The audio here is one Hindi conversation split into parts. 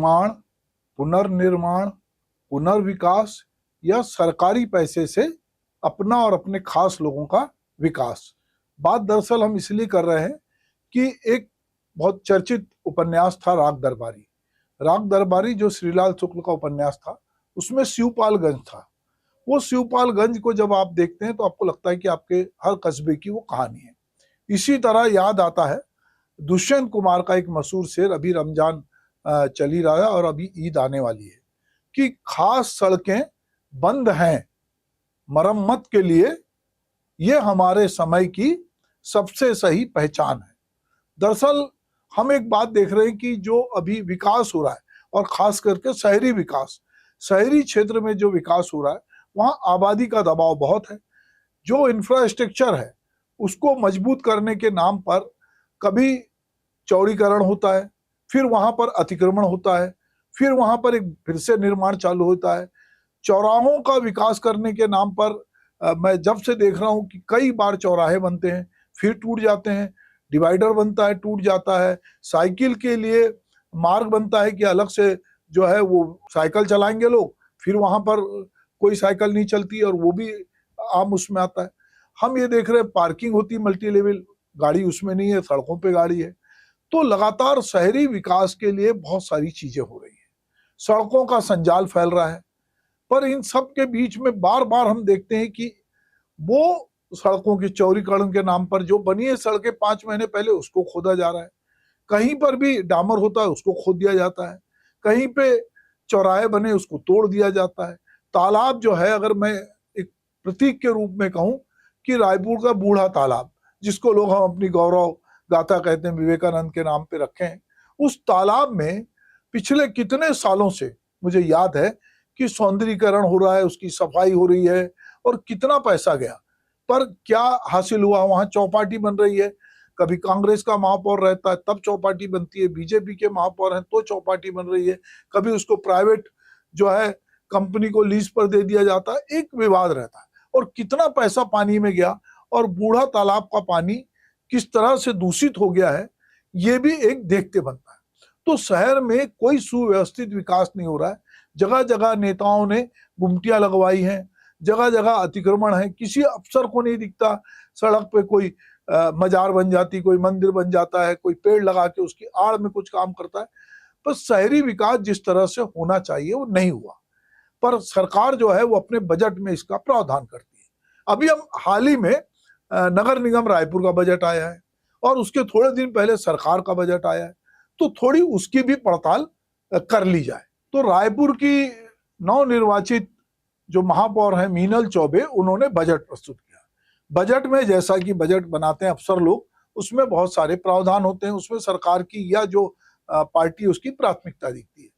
निर्माण, पुनर्निर्माण, पुनर्विकास या सरकारी पैसे से अपना और अपने खास लोगों का विकास। बात दरअसल हम इसलिए कर रहे हैं कि एक बहुत चर्चित उपन्यास था राग दरबारी। राग दरबारी जो श्रीलाल शुक्ल का उपन्यास था, उसमें शिवपालगंज था। वो शिवपालगंज को जब आप देखते हैं तो आपको लगता है कि आपके हर कस्बे की वो कहानी है। इसी तरह याद आता है दुष्यंत कुमार का एक मशहूर शेर, अभी रमजान चल ही रहा है और अभी ईद आने वाली है, कि खास सड़कें बंद हैं मरम्मत के लिए, ये हमारे समय की सबसे सही पहचान है। दरअसल हम एक बात देख रहे हैं कि जो अभी विकास हो रहा है, और खास करके शहरी विकास, शहरी क्षेत्र में जो विकास हो रहा है वहाँ आबादी का दबाव बहुत है। जो इंफ्रास्ट्रक्चर है उसको मजबूत करने के नाम पर कभी चौड़ीकरण होता है, फिर वहां पर अतिक्रमण होता है, फिर वहां पर एक फिर से निर्माण चालू होता है। चौराहों का विकास करने के नाम पर मैं जब से देख रहा हूं कि कई बार चौराहे बनते हैं फिर टूट जाते हैं, डिवाइडर बनता है टूट जाता है, साइकिल के लिए मार्ग बनता है कि अलग से जो है वो साइकिल चलाएंगे लोग, फिर वहां पर कोई साइकिल नहीं चलती और वो भी आम उसमें आता है। हम ये देख रहे हैं पार्किंग होती है मल्टी लेवल, गाड़ी उसमें नहीं है, सड़कों पे गाड़ी है। तो लगातार शहरी विकास के लिए बहुत सारी चीजें हो रही है, सड़कों का संजाल फैल रहा है, पर इन सब के बीच में बार बार हम देखते हैं कि वो सड़कों के चौड़ीकरण के नाम पर जो बनी है सड़कें 5 महीने पहले, उसको खोदा जा रहा है। कहीं पर भी डामर होता है उसको खोद दिया जाता है, कहीं पे चौराहे बने उसको तोड़ दिया जाता है। तालाब जो है, अगर मैं एक प्रतीक के रूप में कहूं कि रायपुर का बूढ़ा तालाब, जिसको लोग हम अपनी गौरव गाथा कहते हैं, विवेकानंद के नाम पे रखे हैं, उस तालाब में पिछले कितने सालों से मुझे याद है कि सौंदर्यीकरण हो रहा है, उसकी सफाई हो रही है और कितना पैसा गया, पर क्या हासिल हुआ? वहां चौपाटी बन रही है, कभी कांग्रेस का महापौर रहता है तब चौपाटी बनती है, बीजेपी के महापौर हैं तो चौपाटी बन रही है, कभी उसको प्राइवेट जो है कंपनी को लीज पर दे दिया जाता है, एक विवाद रहता है। और कितना पैसा पानी में गया और बूढ़ा तालाब का पानी किस तरह से दूषित हो गया है, ये भी एक देखते बनता है। तो शहर में कोई सुव्यवस्थित विकास नहीं हो रहा है, जगह जगह नेताओं ने गुमटियां लगवाई हैं, जगह जगह अतिक्रमण है, किसी अफसर को नहीं दिखता सड़क पे कोई मजार बन जाती, कोई मंदिर बन जाता है, कोई पेड़ लगा के उसकी आड़ में कुछ काम करता है। पर शहरी विकास जिस तरह से होना चाहिए वो नहीं हुआ, पर सरकार जो है वो अपने बजट में इसका प्रावधान करती है। अभी हम हाल ही में नगर निगम रायपुर का बजट आया है और उसके थोड़े दिन पहले सरकार का बजट आया है, तो थोड़ी उसकी भी पड़ताल कर ली जाए। तो रायपुर की नवनिर्वाचित जो महापौर हैं मीनल चौबे, उन्होंने बजट प्रस्तुत किया। बजट में जैसा कि बजट बनाते हैं अफसर लोग, उसमें बहुत सारे प्रावधान होते हैं, उसमें सरकार की या जो पार्टी उसकी प्राथमिकता दिखती है,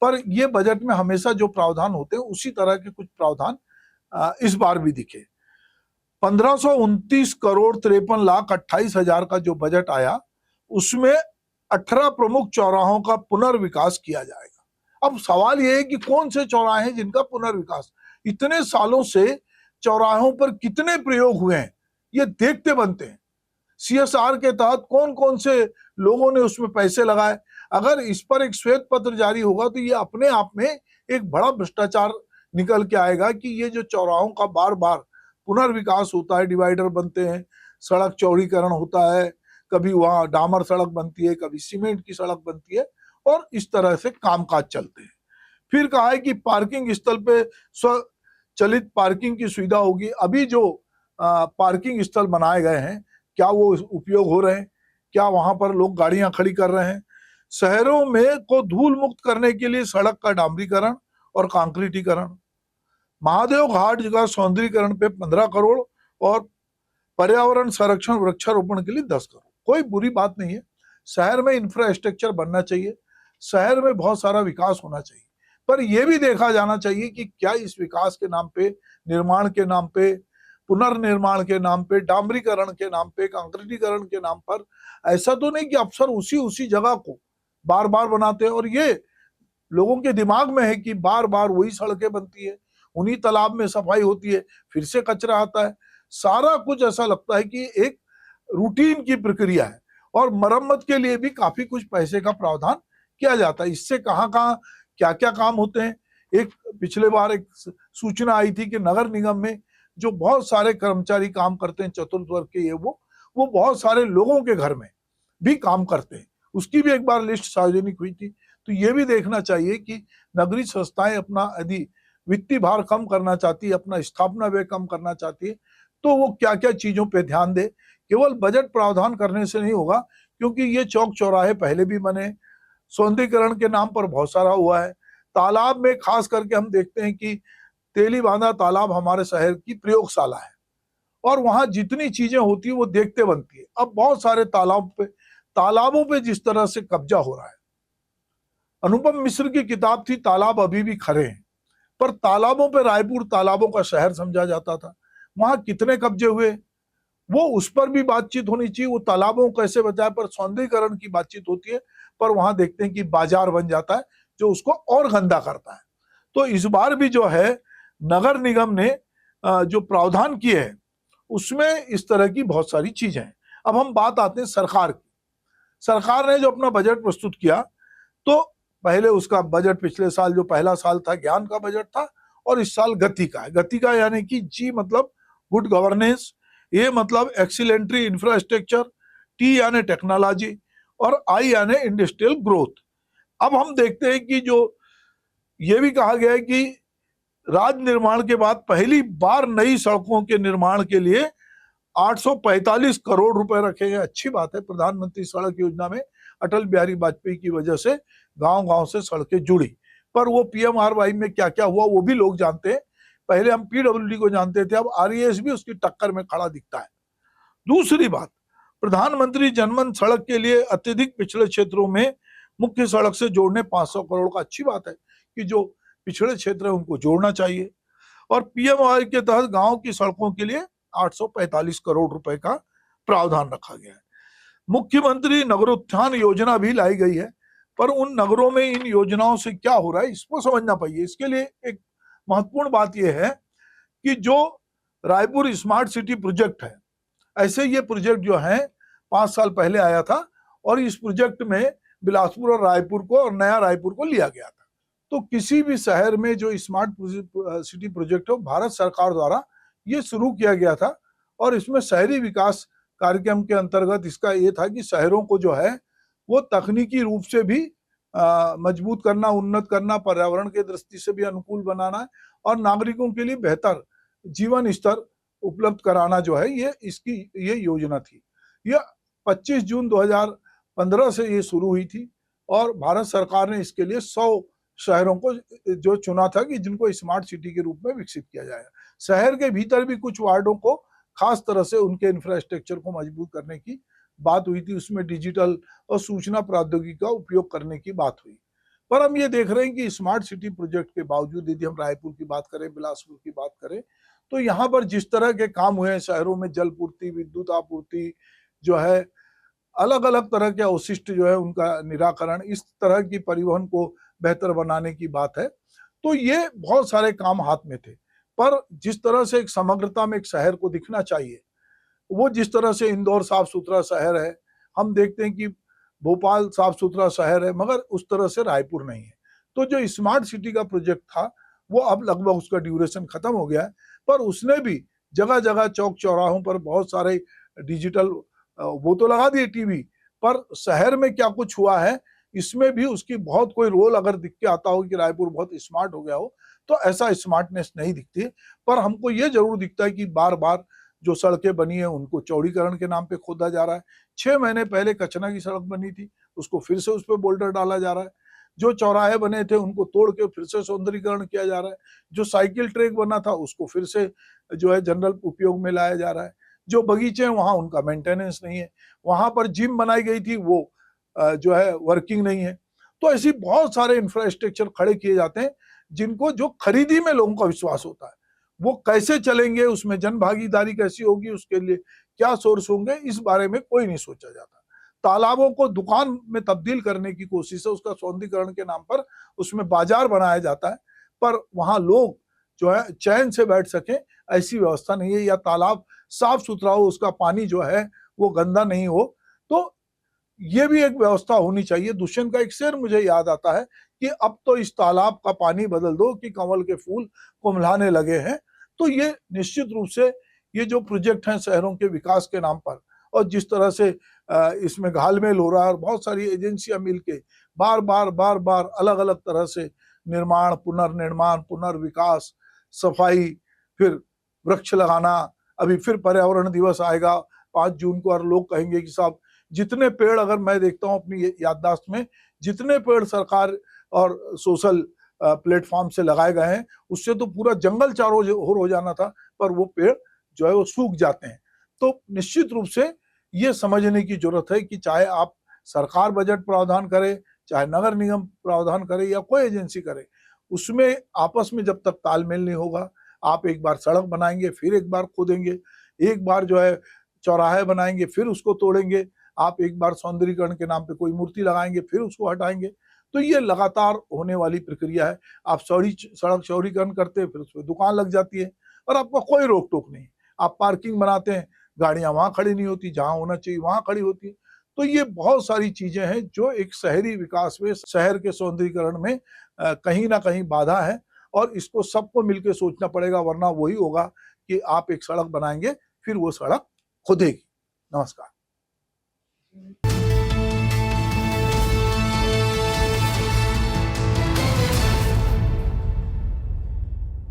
पर ये बजट में हमेशा जो प्रावधान होते हैं उसी तरह के कुछ प्रावधान इस बार भी दिखे। 1529 करोड़ 53,28,000 का जो बजट आया, उसमें 18 प्रमुख चौराहों का पुनर्विकास किया जाएगा। अब सवाल यह है कि कौन से चौराहे हैं जिनका पुनर्विकास? इतने सालों से चौराहों पर कितने प्रयोग हुए हैं ये देखते बनते हैं। CSR के तहत कौन कौन से लोगों ने उसमें पैसे लगाए, अगर इस पर एक श्वेत पत्र जारी होगा तो ये अपने आप में एक बड़ा भ्रष्टाचार निकल के आएगा कि ये जो चौराहों का बार बार पुनर्विकास होता है, डिवाइडर बनते हैं, सड़क चौड़ीकरण होता है, कभी वहां डामर सड़क बनती है, कभी सीमेंट की सड़क बनती है और इस तरह से कामकाज चलते हैं। फिर कहा है कि पार्किंग स्थल पे स्वचालित पार्किंग की सुविधा होगी। अभी जो पार्किंग स्थल बनाए गए हैं क्या वो उपयोग हो रहे हैं? क्या वहां पर लोग गाड़ियां खड़ी कर रहे हैं? शहरों में को धूल मुक्त करने के लिए सड़क का डामरीकरण और कांक्रीटीकरण, महादेव घाट का सौंदर्यीकरण पे 15 करोड़ और पर्यावरण संरक्षण वृक्षारोपण के लिए 10 करोड़। कोई बुरी बात नहीं है, शहर में इंफ्रास्ट्रक्चर बनना चाहिए, शहर में बहुत सारा विकास होना चाहिए, पर यह भी देखा जाना चाहिए कि क्या इस विकास के नाम पे, निर्माण के नाम पे, पुनर्निर्माण के नाम पे, डामरीकरण के नाम पे, कांक्रीटीकरण के नाम पर ऐसा तो नहीं कि अफसर उसी जगह को बार बार बनाते हैं और ये लोगों के दिमाग में है कि बार बार वही सड़कें बनती है, उन्हीं तालाब में सफाई होती है, फिर से कचरा आता है। सारा कुछ ऐसा लगता है कि एक रूटीन की प्रक्रिया है और मरम्मत के लिए भी काफी कुछ पैसे का प्रावधान किया जाता है। इससे कहाँ कहाँ क्या क्या काम होते हैं। एक पिछले बार एक सूचना आई थी कि नगर निगम में जो बहुत सारे कर्मचारी काम करते हैं चतुर्थ वर्ग के, ये वो बहुत सारे लोगों के घर में भी काम करते हैं, उसकी भी एक बार लिस्ट सार्वजनिक हुई थी। तो ये भी देखना चाहिए कि नगरीय संस्थाएं अपना यदि वित्तीय भार कम करना चाहती है, अपना स्थापना व्यय कम करना चाहती है, तो वो क्या क्या चीजों पे ध्यान दे। केवल बजट प्रावधान करने से नहीं होगा, क्योंकि ये चौक चौराहे पहले भी बने, सौंदर्यीकरण के नाम पर बहुत सारा हुआ है। तालाब में खास करके हम देखते हैं कि तेलीबांधा तालाब हमारे शहर की प्रयोगशाला है, और वहां जितनी चीजें होती है वो देखते बनती है। अब बहुत सारे तालाबों पे जिस तरह से कब्जा हो रहा है। अनुपम मिश्र की किताब थी तालाब अभी भी खरे हैं, पर तालाबों पे रायपुर तालाबों का शहर समझा जाता था। वहां कितने कब्जे हुए वो उस पर भी बातचीत होनी चाहिए। वो तालाबों को कैसे बचाए पर सौंदर्यीकरण की बातचीत होती है, पर वहां देखते हैं कि बाजार बन जाता है जो उसको और गंदा करता है। तो इस बार भी जो है नगर निगम ने जो प्रावधान किए हैं उसमें इस तरह की बहुत सारी चीजें हैं। अब हम बात आते हैं सरकार की। सरकार ने जो अपना बजट प्रस्तुत किया, तो पहले उसका बजट पिछले साल जो पहला साल था ज्ञान का बजट था, और इस साल गति का है। गति का यानी कि जी मतलब गुड गवर्नेंस, ए मतलब एक्सीलेंट्री इंफ्रास्ट्रक्चर, टी यानी टेक्नोलॉजी, और आई यानी इंडस्ट्रियल ग्रोथ। अब हम देखते हैं कि जो ये भी कहा गया है कि राज्य निर्माण के बाद पहली बार नई सड़कों के निर्माण के लिए 845 करोड़ रुपए रखे गए। अच्छी बात है। प्रधानमंत्री सड़क योजना में अटल बिहारी वाजपेयी की वजह से गांव गांव से सड़कें जुड़ी, पर वो पीएमआरवाई में क्या क्या हुआ वो भी लोग जानते हैं। पहले हम पीडब्ल्यूडी को जानते थे, अब आरईएस भी उसकी टक्कर में खड़ा दिखता है। दूसरी बात, प्रधानमंत्री जनमन सड़क के लिए अत्यधिक पिछड़े क्षेत्रों में मुख्य सड़क से जोड़ने 500 करोड़ का। अच्छी बात है कि जो पिछड़े क्षेत्र है उनको जोड़ना चाहिए। और पीएमआरवाई के तहत गांव की सड़कों के लिए 845 करोड़ रुपए का प्रावधान रखा गया है। मुख्यमंत्री नगरोत्थान योजना भी लाई गई है, पर उन नगरों में इन योजनाओं से क्या हो रहा है इसको समझना पाइए। इसके लिए एक महत्वपूर्ण बात यह है कि जो रायपुर स्मार्ट सिटी प्रोजेक्ट है, ऐसे ये प्रोजेक्ट जो है 5 साल पहले आया था, और इस प्रोजेक्ट में बिलासपुर और रायपुर को और नया रायपुर को लिया गया था। तो किसी भी शहर में जो स्मार्ट सिटी प्रोजेक्ट है भारत सरकार द्वारा ये शुरू किया गया था, और इसमें शहरी विकास कार्यक्रम के अंतर्गत इसका ये था कि शहरों को जो है वो तकनीकी रूप से भी मजबूत करना, उन्नत करना, पर्यावरण के दृष्टि से भी अनुकूल बनाना है, और नागरिकों के लिए बेहतर जीवन स्तर उपलब्ध कराना जो है ये योजना थी। यह 25 जून 2015 से ये शुरू हुई थी, और भारत सरकार ने इसके लिए 100 शहरों को जो चुना था कि जिनको स्मार्ट सिटी के रूप में विकसित किया जाएगा। शहर के भीतर भी कुछ वार्डों को खास तरह से उनके इंफ्रास्ट्रक्चर को मजबूत करने की बात हुई थी। उसमें डिजिटल और सूचना प्रौद्योगिकी का उपयोग करने की बात हुई। पर हम ये देख रहे हैं कि स्मार्ट सिटी प्रोजेक्ट के बावजूद यदि हम रायपुर की बात करें, बिलासपुर की बात करें, तो यहाँ पर जिस तरह के काम हुए हैं शहरों में, जल पूर्ति, विद्युत आपूर्ति जो है, अलग अलग तरह के अवशिष्ट जो है उनका निराकरण, इस तरह की परिवहन को बेहतर बनाने की बात है। तो ये बहुत सारे काम हाथ में थे, पर जिस तरह से एक समग्रता में एक शहर को दिखना चाहिए, वो जिस तरह से इंदौर साफ सुथरा शहर है, हम देखते हैं कि भोपाल साफ सुथरा शहर है, मगर उस तरह से रायपुर नहीं है। तो जो स्मार्ट सिटी का प्रोजेक्ट था वो अब लगभग उसका ड्यूरेशन खत्म हो गया है, पर उसने भी जगह जगह चौक चौराहों पर बहुत सारे डिजिटल वो तो लगा दिए टीवी, पर शहर में क्या कुछ हुआ है इसमें भी उसकी बहुत कोई रोल अगर दिख के आता हो कि रायपुर बहुत स्मार्ट हो गया हो, तो ऐसा स्मार्टनेस नहीं दिखती है। पर हमको ये जरूर दिखता है कि बार बार जो सड़कें बनी है उनको चौड़ीकरण के नाम पे खोदा जा रहा है। 6 महीने पहले कचना की सड़क बनी थी, उसको फिर से उस पर बोल्डर डाला जा रहा है। जो चौराहे बने थे उनको तोड़ के फिर से सौंदर्यीकरण किया जा रहा है। जो साइकिल ट्रैक बना था उसको फिर से जो है जनरल उपयोग में लाया जा रहा है। जो बगीचे हैं वहां उनका मेंटेनेंस नहीं है। वहां पर जिम बनाई गई थी वो जो है वर्किंग नहीं है। तो ऐसी बहुत सारे इंफ्रास्ट्रक्चर खड़े किए जाते हैं जिनको जो खरीदी में लोगों का विश्वास होता है, वो कैसे चलेंगे, उसमें जन भागीदारी कैसी होगी, उसके लिए क्या सोर्स होंगे, इस बारे में कोई नहीं सोचा जाता। तालाबों को दुकान में तब्दील करने की कोशिश है, उसका सौंदर्यीकरण के नाम पर उसमें बाजार बनाया जाता है, पर वहां लोग जो है चैन से बैठ सके ऐसी व्यवस्था नहीं है। या तालाब साफ सुथरा हो, उसका पानी जो है वो गंदा नहीं हो। तो ये भी एक व्यवस्था होनी चाहिए। दुष्यंत का एक शेर मुझे याद आता है कि अब तो इस तालाब का पानी बदल दो कि कमल के फूल कुम्हलाने लगे हैं। तो ये निश्चित रूप से ये जो प्रोजेक्ट हैं शहरों के विकास के नाम पर, और जिस तरह से इसमें घालमेल हो रहा है और बहुत सारी एजेंसियां मिलके बार बार अलग अलग तरह से निर्माण, पुनर्निर्माण, पुनर्विकास, सफाई, फिर वृक्ष लगाना, अभी फिर पर्यावरण दिवस आएगा 5 जून को, और लोग कहेंगे कि साहब जितने पेड़, अगर मैं देखता हूं अपनी याददाश्त में, जितने पेड़ सरकार और सोशल प्लेटफॉर्म से लगाए गए हैं, उससे तो पूरा जंगल चारों ओर हो जाना था, पर वो पेड़ जो है वो सूख जाते हैं। तो निश्चित रूप से ये समझने की जरूरत है कि चाहे आप सरकार बजट प्रावधान करे, चाहे नगर निगम प्रावधान करे या कोई एजेंसी करे, उसमें आपस में जब तक तालमेल नहीं होगा, आप एक बार सड़क बनाएंगे फिर एक बार खोदेंगे, एक बार जो है चौराहे बनाएंगे फिर उसको तोड़ेंगे, आप एक बार सौंदर्यीकरण के नाम पे कोई मूर्ति लगाएंगे फिर उसको हटाएंगे, तो ये लगातार होने वाली प्रक्रिया है। आप सड़क चौड़ीकरण करते हैं, फिर उसमें दुकान लग जाती है और आपका कोई रोक टोक नहीं। आप पार्किंग बनाते हैं, गाड़ियां वहां खड़ी नहीं होती, जहां होना चाहिए वहां खड़ी होती है। तो ये बहुत सारी चीजें हैं जो एक शहरी विकास में, शहर के सौंदर्यीकरण में कहीं ना कहीं बाधा है, और इसको सबको मिलकर सोचना पड़ेगा, वरना वही होगा कि आप एक सड़क बनाएंगे फिर वो सड़क खुदेगी। नमस्कार।